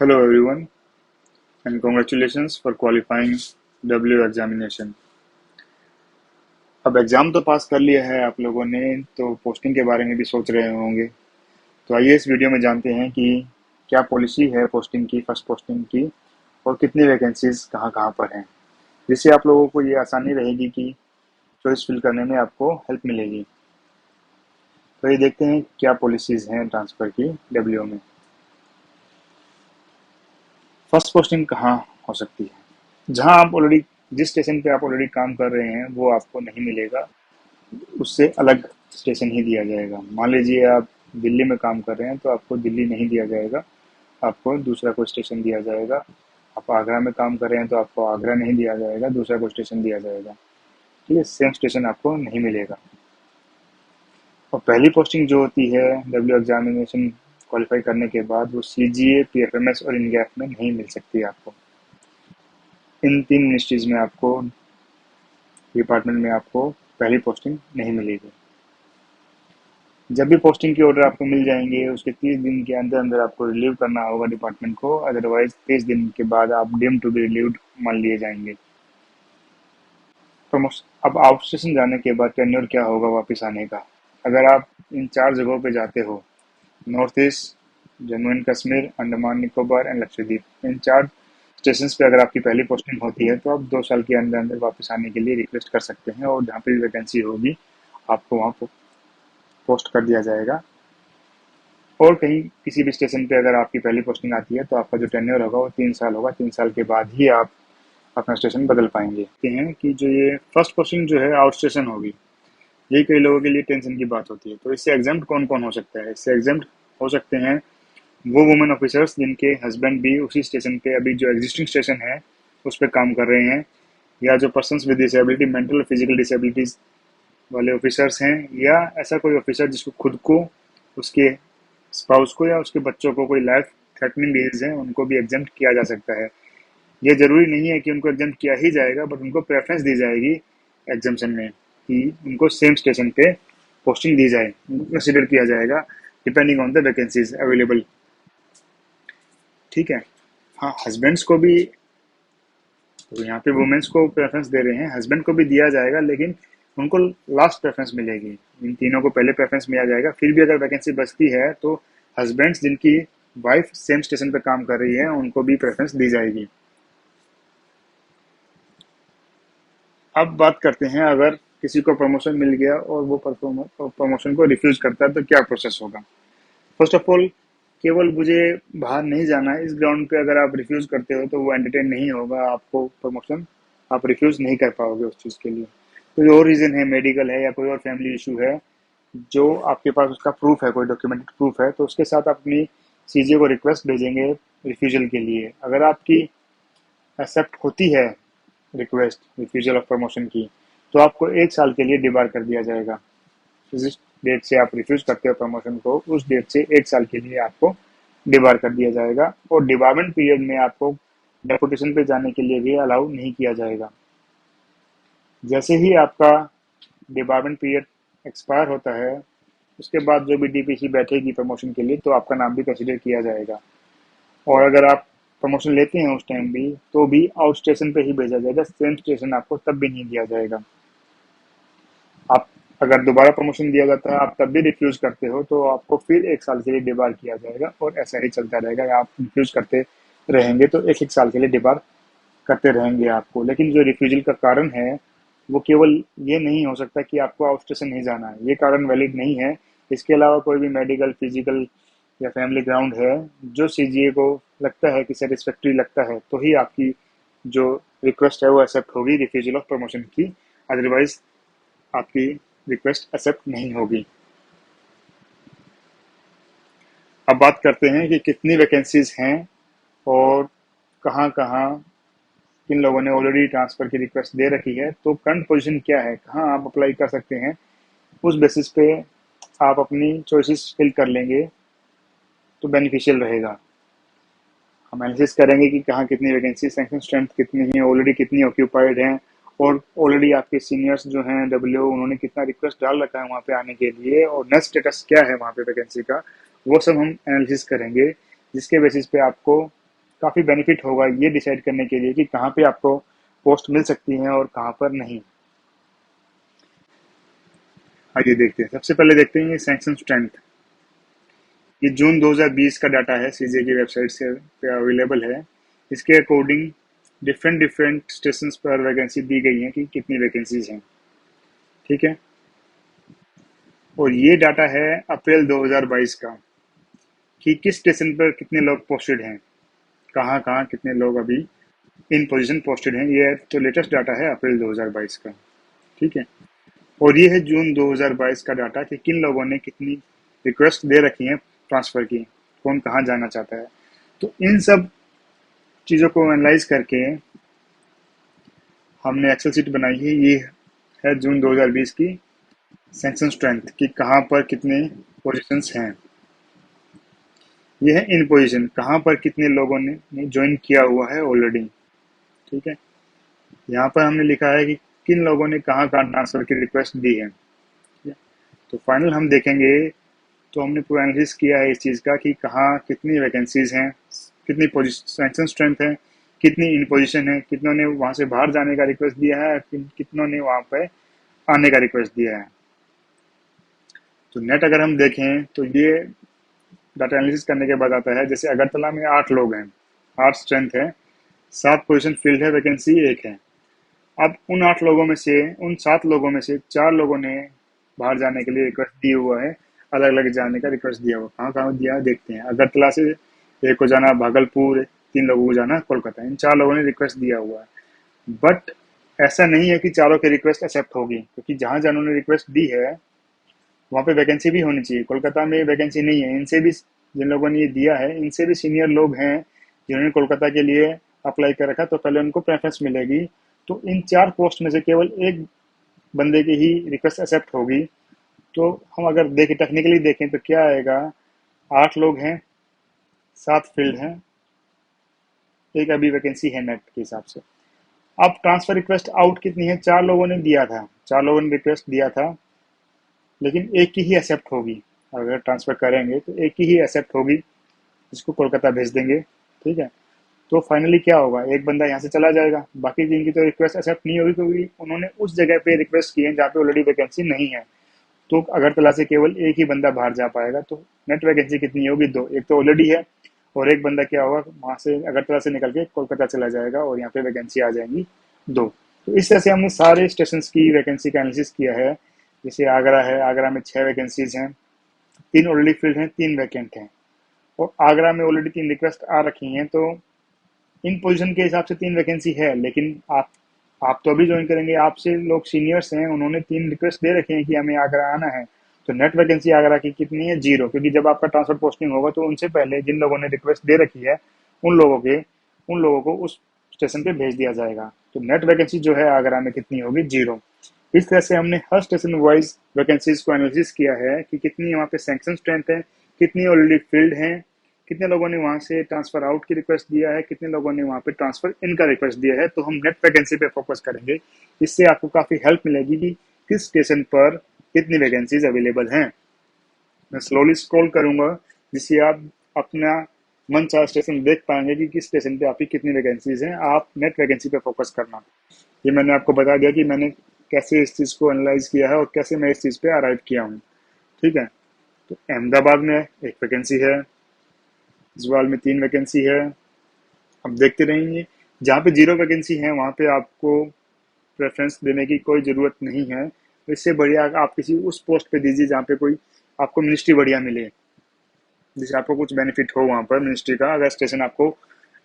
Hello everyone and congratulations for qualifying W examination. अब exam तो पास कर लिया है आप लोगों ने, तो पोस्टिंग के बारे में भी सोच रहे होंगे। तो आइए इस वीडियो में जानते हैं कि क्या पॉलिसी है पोस्टिंग की, फर्स्ट पोस्टिंग की, और कितनी वैकेंसीज कहाँ कहाँ पर हैं, जिससे आप लोगों को ये आसानी रहेगी कि चॉइस फिल करने में आपको हेल्प मिलेगी। तो ये देखते हैं क्या पॉलिसीज हैं ट्रांसफ़र की डब्ल्यू में। फर्स्ट पोस्टिंग कहाँ हो सकती है? जहाँ आप ऑलरेडी, जिस स्टेशन पे आप ऑलरेडी काम कर रहे हैं वो आपको नहीं मिलेगा, उससे अलग स्टेशन ही दिया जाएगा। मान लीजिए आप दिल्ली में काम कर रहे हैं तो आपको दिल्ली नहीं दिया जाएगा, आपको दूसरा कोई स्टेशन दिया जाएगा। आप आगरा में काम कर रहे हैं तो आपको आगरा नहीं दिया जाएगा, दूसरा कोई स्टेशन दिया जाएगा। ठीक है, सेम स्टेशन आपको नहीं मिलेगा। और पहली पोस्टिंग जो होती है डब्ल्यू एग्जामिनेशन क्वालिफाई करने के बाद, वो CGA, PFMS और इनगैप में नहीं मिल सकती आपको। इन तीन मिनिस्ट्रीज में आपको, डिपार्टमेंट में आपको पहली पोस्टिंग नहीं मिलेगी। जब भी पोस्टिंग की ऑर्डर आपको मिल जाएंगे उसके 30 दिन के अंदर अंदर आपको रिलीव करना होगा डिपार्टमेंट को, अदरवाइज 30 दिन के बाद आप डीम टू बी रिलीव्ड मान लिए जाएंगे। प्रमोशन, अब आउट स्टेशन जाने के बाद टेन्योर क्या होगा वापस आने का? अगर आप इन 4 जगहों पे जाते हो, north east, Jammu and Kashmir, Andaman Nicobar and Lakshadweep, in 4 station पे अगर आपकी पहली पोस्टिंग होती है तो आप 2 साल के अंदर अंदर वापस आने के लिए रिक्वेस्ट कर सकते हैं, और जहाँ पे भी वैकेंसी होगी आपको वहाँ पोस्ट कर दिया जाएगा। और कहीं किसी भी स्टेशन पे अगर आपकी पहली पोस्टिंग आती है तो आपका जो टेन्योर होगा वो 3 साल होगा। 3 साल के बाद ही आप अपना स्टेशन बदल पाएंगे। कहते हैं कि जो ये फर्स्ट पोस्टिंग जो है आउट स्टेशन होगी, ये कई लोगों के लिए टेंशन की बात होती है। तो इससे एग्जाम्प्ट कौन कौन हो सकता है? इससे एग्जाम्प्ट हो सकते हैं वो वुमेन ऑफिसर्स जिनके हस्बैंड भी उसी स्टेशन पे, अभी जो एग्जिस्टिंग स्टेशन है उस पर काम कर रहे हैं, या जो पर्सन्स विद डिसेबिलिटी, मेंटल और फिजिकल डिसेबिलिटीज वाले ऑफिसर्स हैं, या ऐसा कोई ऑफिसर जिसको खुद को, उसके स्पाउस को या उसके बच्चों को कोई लाइफ थ्रेटनिंग डिजीज है, उनको भी एग्जाम्प्ट किया जा सकता है। ये जरूरी नहीं है कि उनको एग्जाम्प्ट किया ही जाएगा, बट उनको प्रेफरेंस दी जाएगी एग्जाम्शन में कि उनको सेम स्टेशन पे पोस्टिंग दी जाए, उनको कंसिडर किया जाएगा depending on the vacancies available. ठीक है। हाँ, हस्बैंड्स को भी, तो यहाँ पे वुमेन्स को प्रेफरेंस दे रहे हैं, हस्बैंड को भी दिया जाएगा, लेकिन उनको लास्ट प्रेफरेंस मिलेगी। इन तीनों को पहले प्रेफरेंस मिला जाएगा। फिर भी अगर वैकेंसी बचती है तो हस्बैंड्स जिनकी वाइफ सेम स्टेशन पे काम कर रही है उनको भी प्रेफरेंस दी जाएगी। अब बात करते हैं, अगर किसी को प्रमोशन मिल गया और वो प्रमोशन को रिफ्यूज करता है तो क्या प्रोसेस होगा? फर्स्ट ऑफ ऑल, केवल मुझे बाहर नहीं जाना है इस ग्राउंड पे अगर आप रिफ्यूज करते हो तो वो एंटरटेन नहीं होगा, आपको प्रमोशन आप रिफ्यूज नहीं कर पाओगे उस चीज़ के लिए। कोई और रीज़न है, मेडिकल है या कोई और फैमिली इशू है, जो आपके पास उसका प्रूफ है, कोई डॉक्यूमेंटेड प्रूफ है, तो उसके साथ आप अपनी CGA को रिक्वेस्ट भेजेंगे रिफ्यूजल के लिए। अगर आपकी एक्सेप्ट होती है रिक्वेस्ट रिफ्यूजल ऑफ प्रमोशन की, तो आपको 1 साल के लिए डिबार कर दिया जाएगा। जिस डेट से आप रिफ्यूज करते हो प्रमोशन को, उस डेट से 1 साल के लिए आपको डिबार कर दिया जाएगा, और डिबारमेंट पीरियड में आपको डेपुटेशन पे जाने के लिए भी अलाउ नहीं किया जाएगा। जैसे ही आपका डिबारमेंट पीरियड एक्सपायर होता है, उसके बाद जो भी DPC बैठेगी प्रमोशन के लिए, तो आपका नाम भी कंसिडर किया जाएगा। और अगर आप प्रमोशन लेते हैं उस टाइम भी, तो भी आउट स्टेशन पे ही भेजा जाएगा, सेम स्टेशन आपको तब भी नहीं दिया जाएगा। आप, अगर दोबारा प्रमोशन दिया जाता है आप तब भी रिफ्यूज करते हो तो आपको फिर 1 साल के लिए डिबार किया जाएगा, और ऐसा ही चलता रहेगा। आप रिफ्यूज करते रहेंगे तो 1 1 साल के लिए डिबार करते रहेंगे आपको। लेकिन जो रिफ्यूजल का कारण है वो केवल ये नहीं हो सकता कि आपको आउट स्टेशन नहीं जाना है, ये कारण वैलिड नहीं है। इसके अलावा कोई भी मेडिकल, फिजिकल या फैमिली ग्राउंड है जो CGA को लगता है कि सेटिस्फैक्ट्री लगता है, तो ही आपकी जो रिक्वेस्ट है वो एक्सेप्ट होगी रिफ्यूजल ऑफ प्रमोशन की, अदरवाइज आपकी रिक्वेस्ट एक्सेप्ट नहीं होगी। अब बात करते हैं कि कितनी वैकेंसीज हैं और कहाँ कहाँ किन लोगों ने ऑलरेडी ट्रांसफ़र की रिक्वेस्ट दे रखी है। तो करंट पोजीशन क्या है, कहाँ आप अप्लाई कर सकते हैं, उस बेसिस पे आप अपनी चॉइसेस फिल कर लेंगे तो बेनिफिशियल रहेगा। हम एनालिसिस करेंगे कि कहाँ कितनी वैकेंसी, सैंक्शन स्ट्रेंथ कितनी है, ऑलरेडी कितनी ऑक्यूपाइड हैं, और ऑलरेडी आपके सीनियर्स जो हैं डब्ल्यू, उन्होंने कितना रिक्वेस्ट डाल रखा है वहाँ पे आने के लिए, और नेक्स्ट स्टेटस क्या है वहाँ पे वैकेंसी का, वो सब हम एनालिसिस करेंगे, जिसके बेसिस पे आपको काफ़ी बेनिफिट होगा ये डिसाइड करने के लिए कि कहाँ पे आपको पोस्ट मिल सकती है और कहाँ पर नहीं। आइए देखते हैं, सबसे पहले देखते हैं ये सैंक्शन स्ट्रेंथ। ये जून 2020 का डाटा है, सीजे की वेबसाइट से पे अवेलेबल है। इसके अकॉर्डिंग डिफरेंट डिफरेंट स्टेशन पर वैकेंसी दी गई है कि कितनी वैकेंसीज हैं। ठीक है, और ये डाटा है अप्रैल 2022 का, कि किस स्टेशन पर कितने लोग पोस्टेड हैं, कहाँ कहाँ कितने लोग अभी इन पोजीशन पोस्टेड हैं। ये तो लेटेस्ट डाटा है अप्रैल 2022 का। ठीक है, और ये है जून 2022 का डाटा कि किन लोगों ने कितनी रिक्वेस्ट दे रखी है ट्रांसफर की, कौन कहाँ जाना चाहता है। तो इन सब चीज़ों को एनालाइज करके हमने एक्सेल शीट बनाई है। ये है जून 2020 की सैंक्शन स्ट्रेंथ कि कहाँ पर कितने पोजीशंस हैं। ये है इन पोजीशन, कहाँ पर कितने लोगों ने ज्वाइन किया हुआ है ऑलरेडी। ठीक है, यहाँ पर हमने लिखा है कि किन लोगों ने कहाँ कहाँ ट्रांसफर की रिक्वेस्ट दी है। ठीक है? तो फाइनल हम देखेंगे, तो हमने पूरा एनालिसिस किया है इस चीज़ का कि कहाँ कितनी वैकेंसीज हैं, कितनी सैंक्शन स्ट्रेंथ है, कितनी इन पोजीशन है, कितनों ने वहाँ से बाहर जाने का रिक्वेस्ट दिया है, कितनों ने वहाँ पे आने का रिक्वेस्ट दिया है। तो नेट अगर हम देखें तो ये डाटा एनालिसिस करने के बाद आता है, जैसे अगरतला में 8 लोग हैं, 8 स्ट्रेंथ है, 7 पोजीशन फिल्ड है, वैकेंसी 1 है। अब उन 8 लोगों में से, उन 7 लोगों में से 4 लोगों ने बाहर जाने के लिए रिक्वेस्ट दिया हुआ है, अलग अलग जाने का रिक्वेस्ट दिया हुआ। कहाँ कहाँ दिया है देखते हैं। अगरतला से एक को जाना भागलपुर, 3 लोगों को जाना कोलकाता, इन 4 लोगों ने रिक्वेस्ट दिया हुआ है। बट ऐसा नहीं है कि चारों की रिक्वेस्ट एक्सेप्ट होगी, क्योंकि जहाँ जहाँ उन्होंने रिक्वेस्ट दी है वहाँ पे वैकेंसी भी होनी चाहिए। कोलकाता में वैकेंसी नहीं है, इनसे भी, जिन लोगों ने ये दिया है इनसे भी सीनियर लोग हैं जिन्होंने कोलकाता के लिए अप्लाई कर रखा, तो पहले उनको प्रेफरेंस मिलेगी। तो इन 4 पोस्ट में से केवल एक बंदे की ही रिक्वेस्ट एक्सेप्ट होगी। तो हम अगर देखें, टेक्निकली देखें तो क्या आएगा, 8 लोग हैं, 7 फील्ड हैं, एक अभी वैकेंसी है नेट के हिसाब से। अब ट्रांसफर रिक्वेस्ट आउट कितनी है, 4 लोगों ने दिया था, 4 लोगों ने रिक्वेस्ट दिया था, लेकिन एक की ही एक्सेप्ट होगी। अगर ट्रांसफर करेंगे तो एक की ही एक्सेप्ट होगी, जिसको कोलकाता भेज देंगे। ठीक है, तो फाइनली क्या होगा, एक बंदा यहाँ से चला जाएगा, बाकी जिनकी तो रिक्वेस्ट एक्सेप्ट नहीं होगी, क्योंकि उन्होंने उस जगह पे रिक्वेस्ट की है जहाँ पे ऑलरेडी वैकेंसी नहीं है। तो अगरतला से केवल एक ही बंदा बाहर जा पाएगा। तो नेट वैकेंसी कितनी होगी, 2, एक तो ऑलरेडी है, और एक बंदा क्या होगा, वहां से अगरतला से निकल के कोलकाता चला जाएगा और यहाँ पे वैकेंसी आ जाएंगी 2। तो इस तरह से हमने सारे स्टेशन की वैकेंसी का एनालिसिस किया है। जैसे आगरा है, आगरा में 6 वैकेंसीज हैं, 3 ऑलरेडी फिल्ड हैं, 3 वैकेंट हैं। और आगरा में ऑलरेडी 3 रिक्वेस्ट आ रखी हैं, तो इन पोजीशन के हिसाब से 3 वैकेंसी है। लेकिन आप तो अभी ज्वाइन करेंगे, आपसे लोग सीनियर्स हैं, उन्होंने 3 रिक्वेस्ट दे रखे हैं कि हमें आगरा आना है। तो नेट वैकेंसी आगरा की कितनी है, 0, क्योंकि जब आपका ट्रांसफर पोस्टिंग होगा तो उनसे पहले जिन लोगों ने रिक्वेस्ट दे रखी है उन लोगों को उस स्टेशन पे भेज दिया जाएगा। तो नेट वैकेंसी जो है आगरा में कितनी होगी, 0। इस तरह से हमने हर स्टेशन वाइज वैकेंसीज को एनालिसिस किया है कि कितनी वहाँ पे सैंक्शन स्ट्रेंथ है, कितनी ऑलरेडी फील्ड है, कितने लोगों ने वहां से ट्रांसफर आउट की रिक्वेस्ट दिया है, कितने लोगों ने वहां पे ट्रांसफर इन का रिक्वेस्ट दिया है। तो हम नेट वैकेंसी पे फोकस करेंगे। इससे आपको काफी हेल्प मिलेगी कि किस स्टेशन पर कितनी वैकेंसीज अवेलेबल हैं। मैं स्लोली स्क्रॉल करूंगा, जिससे आप अपना मन चाह स्टेशन देख पाएंगे कि किस स्टेशन पे आपकी कितनी वैकेंसीज हैं। आप नेट वैकेंसी पे फोकस करना। ये मैंने आपको बता दिया कि मैंने कैसे इस चीज़ को एनालाइज किया है और कैसे मैं इस चीज़ पे अराइव किया हूँ। ठीक है, तो अहमदाबाद में एक वैकेंसी है, जवाल में 3 वैकेंसी है। अब देखते रहेंगे, जहाँ पे 0 वैकेंसी है वहाँ पे आपको प्रेफरेंस देने की कोई ज़रूरत नहीं है। तो इससे बढ़िया आप किसी उस पोस्ट पे दीजिए जहाँ पे कोई आपको मिनिस्ट्री बढ़िया मिले, जिससे आपको कुछ बेनिफिट हो वहाँ पर मिनिस्ट्री का, अगर स्टेशन आपको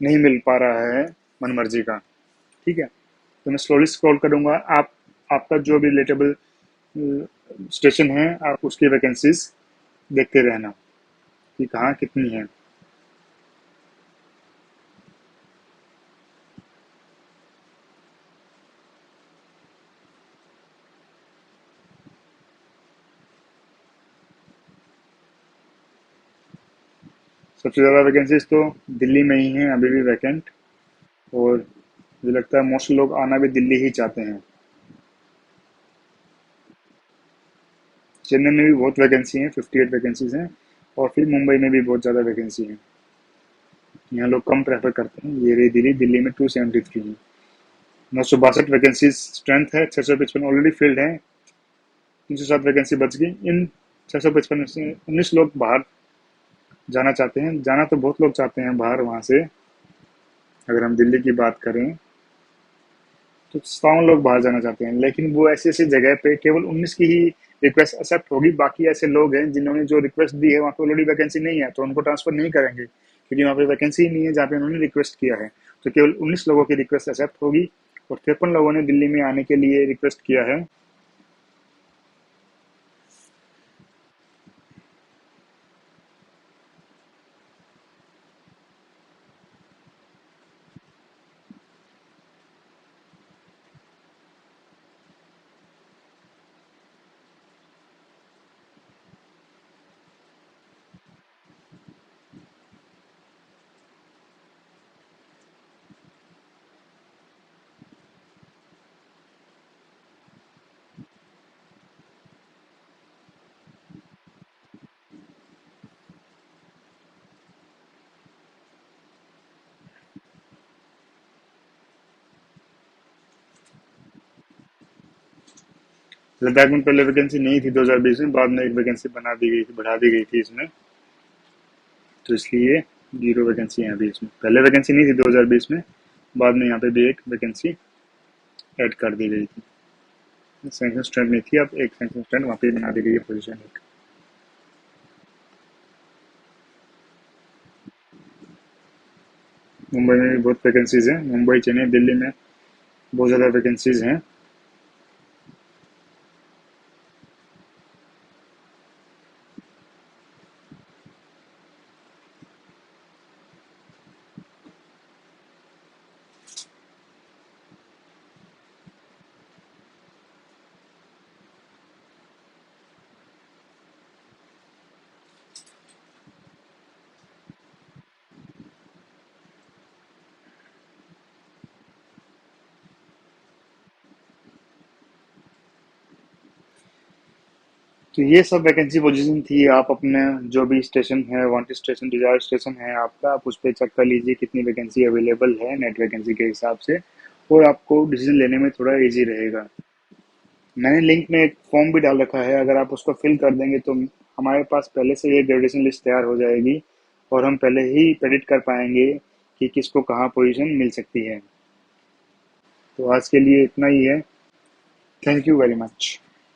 नहीं मिल पा रहा है मन मर्जी का। ठीक है, तो मैं स्लोली स्क्रॉल करूँगा। आप आपका जो भी रिलेटेबल स्टेशन है आप उसकी वैकेंसीज देखते रहना कि कहाँ कितनी है। सबसे ज़्यादा वैकेंसीज तो दिल्ली में ही हैं अभी भी वैकेंट, और मुझे लगता है मोस्ट लोग आना भी दिल्ली ही चाहते हैं। चेन्नई में भी बहुत वैकेंसी हैं, 58 वैकेंसीज हैं, और फिर मुंबई में भी बहुत ज़्यादा वैकेंसी हैं। यहाँ लोग कम प्रेफर करते हैं। ये रही दिल्ली, दिल्ली में 273 है। 962 वैकेंसी स्ट्रेंथ है, 655 ऑलरेडी फिल्ड है, 307 वैकेंसी बच गई। इन 655 में से 19 लोग बाहर जाना चाहते हैं। जाना तो बहुत लोग चाहते हैं बाहर वहां से। अगर हम दिल्ली की बात करें तो 57 लोग बाहर जाना चाहते हैं, लेकिन वो ऐसी ऐसी जगह पे केवल 19 की ही रिक्वेस्ट एक्सेप्ट होगी। बाकी ऐसे लोग हैं जिन्होंने जो रिक्वेस्ट दी है वहाँ पे ऑलरेडी वैकेंसी नहीं है, तो उनको ट्रांसफर नहीं करेंगे क्योंकि वहाँ पे वैकेंसी ही नहीं है जहाँ पे उन्होंने रिक्वेस्ट किया है। तो केवल 19 लोगों की रिक्वेस्ट एक्सेप्ट होगी और 53 लोगों ने दिल्ली में आने के लिए रिक्वेस्ट किया है। लद्दाख में पहले वैकेंसी नहीं थी 2020 में, बाद में एक वैकेंसी बना दी गई थी, बढ़ा दी गई थी इसमें, तो इसलिए 0 वैकेंसी है अभी इसमें। पहले वैकेंसी नहीं थी 2020 में, बाद में यहाँ पे भी एक वैकेंसी ऐड कर दी गई थी। सैंक्शन स्टैंड नहीं थी, अब एक सैंक्शन स्टैंड वहाँ पे बना दी गई है पोजीशन एक। मुंबई में भी बहुत वैकेंसीज हैं, मुंबई चेन्नई दिल्ली में बहुत ज़्यादा वैकेंसीज हैं। तो ये सब वैकेंसी पोजीशन थी। आप अपने जो भी स्टेशन है, वांटेड स्टेशन, डिजायर स्टेशन है आपका, आप उस पर चेक कर लीजिए कितनी वैकेंसी अवेलेबल है नेट वैकेंसी के हिसाब से, और आपको डिसीजन लेने में थोड़ा इजी रहेगा। मैंने लिंक में एक फॉर्म भी डाल रखा है, अगर आप उसको फिल कर देंगे तो हमारे पास पहले से ये ग्रेजुएशन लिस्ट तैयार हो जाएगी और हम पहले ही प्रेडिक्ट कर पाएंगे कि किसको कहाँ पोजीशन मिल सकती है। तो आज के लिए इतना ही है। Thank you very much.